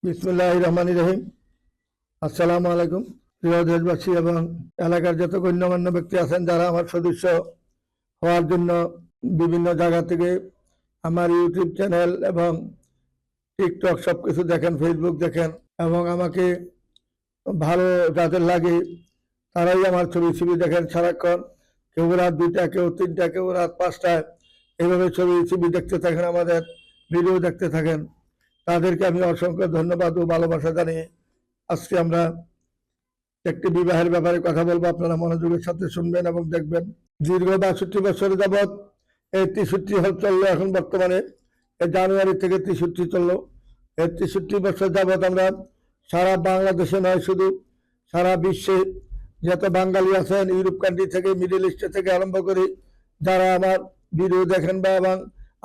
বিসমিল্লাহির রহমানির রহিম। আসসালামু আলাইকুম। প্রিয় দেশবাসী এবং এলাকার যত গণ্যমান্য ব্যক্তি আছেন যারা আমার সদস্য হওয়ার জন্য বিভিন্ন জায়গা থেকে আমার ইউটিউব চ্যানেল এবং টিকটক সবকিছু দেখেন, ফেসবুক দেখেন এবং আমাকে ভালো যাদের লাগে তারাই আমার ছবি দেখেন সারাক্ষণ। কেউ রাত 2টা, কেউ 3টা, কেউ রাত 5টায় এইভাবে ছবি দেখতে থাকেন, আমাদের ভিডিও দেখতে থাকেন। তাদেরকে আমি অসংখ্য ধন্যবাদ ও ভালোবাসা জানিয়ে আজকে আমরা একটি বিবাহের ব্যাপারে কথা বলবো। আপনারা মনোযোগের সাথে শুনবেন এবং দেখবেন। দীর্ঘ 62 বছর যাবৎ এই 63 চললো, এখন বর্তমানে জানুয়ারি থেকে 63 চললো। এই 63 বছর যাবৎ আমরা সারা বাংলাদেশে নয়, শুধু সারা বিশ্বে যত বাঙালি আছেন, ইউরোপ কান্ট্রি থেকে, মিডল ইস্ট থেকে আরম্ভ করে যারা আমার ভিডিও দেখেন বা এবং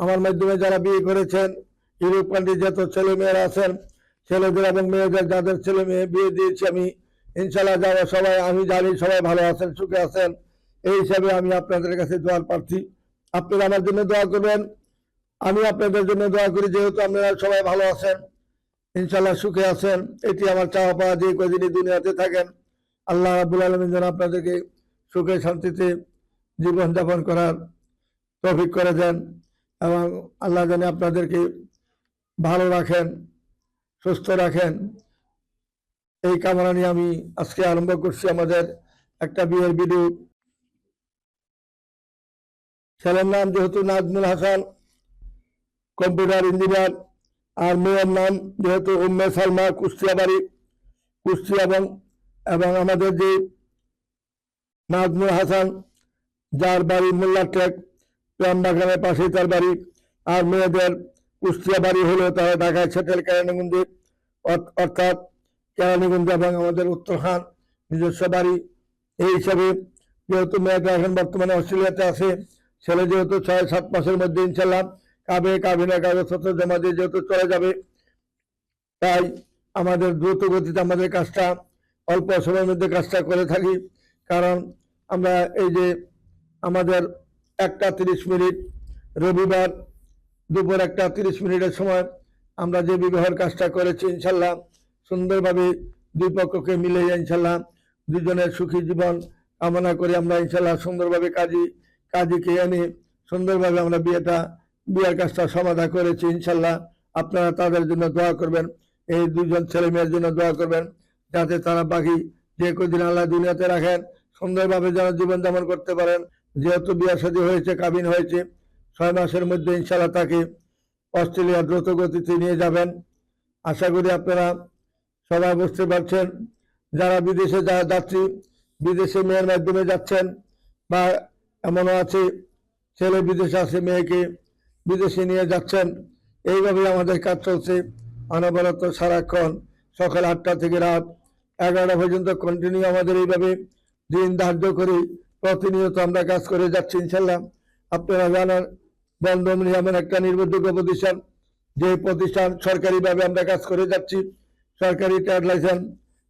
আমার মাধ্যমে যারা বিয়ে করেছেন, ইউরোপ কান্ট্রি যত ছেলে মেয়েরা আছেন, ছেলেদের এবং মেয়েদের যাদের ছেলে মেয়ে বিয়ে দিয়েছি আমি, ইনশাল্লাহ যারা সবাই আমি জানি সবাই ভালো আছেন, সুখে আছেন। এই হিসাবে আমি আপনাদের কাছে দোয়ার প্রার্থী। আপনারা আমার জন্য দোয়া করবেন, আমি আপনাদের জন্য দোয়া করি। যেহেতু আপনারা সবাই ভালো আছেন, ইনশাল্লাহ সুখে আছেন, এটি আমার চাওয়া পাওয়া। যে কদিনই দুনিয়াতে থাকেন, আল্লাহ রাব্বুল আলামিন যেন আপনাদেরকে সুখে শান্তিতে জীবনযাপন করার তৌফিক করে দেন এবং আল্লাহ যেন আপনাদেরকে ভালো রাখেন, সুস্থ রাখেন। এই কামনা নিয়ে আমি আজকে আরম্ভ করছি আমাদের একটা বিয়ের ভিডিও। ছেলের নাম যেহেতু নাজমুল হাসান, কম্পিউটার ইঞ্জিনিয়ার, আর মেয়ের নাম যেহেতু উম্মে সালমা, কুষ্টিয়া বাড়ি, কুষ্টিয়া। এবং আমাদের যে নাজমুল হাসান যার বাড়ি মোল্লারটেক প্রেমবাগানের পাশেই তার বাড়ি, আর মেয়েদের কুষ্টিয়া বাড়ি হলেও তারা ঢাকায় সেটেল কেরানীগঞ্জে, অর্থাৎ কেরানীগঞ্জ এবং আমাদের উত্তরখান নিজস্ব বাড়ি। এই হিসাবে যেহেতু মেয়েটা এখন বর্তমানে অস্ট্রেলিয়াতে আছে, ছেলে যেহেতু 6-7 মাসের মধ্যে ইনশাল্লাহ কাবিনের কাগজপত্র জমা দিয়ে যেহেতু চলে যাবে, তাই আমাদের দ্রুত গতিতে আমাদের কাজটা অল্প সময়ের মধ্যে কাজটা করে থাকি। কারণ আমরা এই যে আমাদের 1:30 রবিবার দুপুর 1:30 সময় আমরা যে বিবাহের কাজটা করেছি, ইনশাল্লাহ সুন্দরভাবে দুই পক্ষকে মিলে ইনশাল্লাহ দুজনের সুখী জীবন কামনা করে আমরা ইনশাল্লাহ সুন্দরভাবে কাজীকে এনে সুন্দরভাবে আমরা বিয়ের কাজটা সমাধা করেছি। ইনশাল্লাহ আপনারা তাদের জন্য দোয়া করবেন, এই দুজন ছেলে মেয়ের জন্য দোয়া করবেন, যাতে তারা বাকি যে কদিন আল্লাহ দুনিয়াতে রাখেন সুন্দরভাবে যেন জীবনযাপন করতে পারেন। যেহেতু বিয়ে শাদী হয়েছে, কাবিন হয়েছে, 6 মাসের মধ্যে ইনশাল্লাহ তাকে অস্ট্রেলিয়া দ্রুত গতিতে নিয়ে যাবেন। আশা করি আপনারা সবাই বুঝতে পারছেন। যারা বিদেশে যাচ্ছি, বিদেশে মেয়ের মাধ্যমে যাচ্ছেন, বা এমনও আছে ছেলে বিদেশে আছে, মেয়েকে বিদেশে নিয়ে যাচ্ছেন, এইভাবে আমাদের কাজ চলছে অনবরত সারাক্ষণ। সকাল 8টা থেকে রাত 11টা পর্যন্ত কন্টিনিউ আমাদের এইভাবে দিন ধার্য করে প্রতিনিয়ত আমরা কাজ করে যাচ্ছি। ইনশাল্লাহ আপনারা জানান, বন্ধন এমন একটা নির্ভরযোগ্য প্রতিষ্ঠান, যে প্রতিষ্ঠান সরকারিভাবে আমরা কাজ করে যাচ্ছি। সরকারি ট্রেড লাইসেন্স,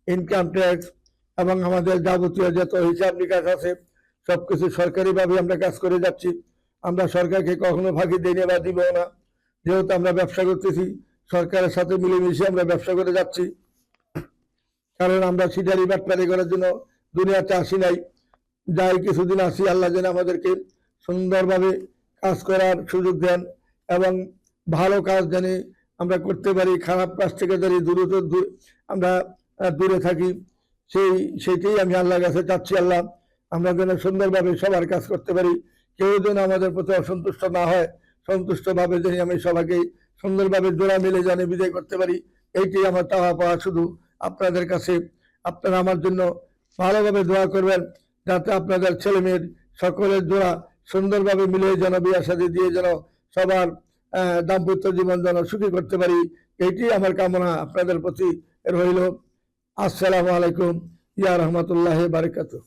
ইনকাম ট্যাক্স এবং আমাদের যাবতীয় যত হিসাব নিকাশ আছে সবকিছু সরকারিভাবে আমরা কাজ করে যাচ্ছি। আমরা সরকারকে কখনো ফাঁকি দিই না বা দিব না। যেহেতু আমরা ব্যবসা করতেছি, সরকারের সাথে মিলেমিশে আমরা ব্যবসা করে যাচ্ছি। কারণ আমরা সিটারি বাটপারি করার জন্য দুনিয়াতে আসি নাই। যাই কিছুদিন আসি, আল্লাহ যেন আমাদেরকে সুন্দরভাবে কাজ করার সুযোগ দেন এবং ভালো কাজ জানি আমরা করতে পারি, খারাপ কাজ থেকে জানি আমরা দূরে থাকি। সেইটাই আমি আল্লাহর কাছে চাচ্ছি। আল্লাহ আমরা যেন সুন্দরভাবে সবার কাজ করতে পারি, কেউ যেন আমাদের প্রতি অসন্তুষ্ট না হয়, সন্তুষ্টভাবে যেন আমি সবাইকে সুন্দরভাবে জোড়া মিলে জানি বিদায় করতে পারি। এইটাই আমার চাওয়া পাওয়া শুধু আপনাদের কাছে। আপনারা আমার জন্য ভালোভাবে দোয়া করবেন, যাতে আপনাদের ছেলে মেয়ের সকলের জোড়া সুন্দরভাবে মিলে যেন বিয়ের সাথে দিয়ে যেন সবার দাম্পত্য জীবন যেন সুখী করতে পারি। এইটি আমার কামনা আপনাদের প্রতি রইল। আসসালামু আলাইকুম ইয়া রহমতুল্লাহ বারাকাতুহু।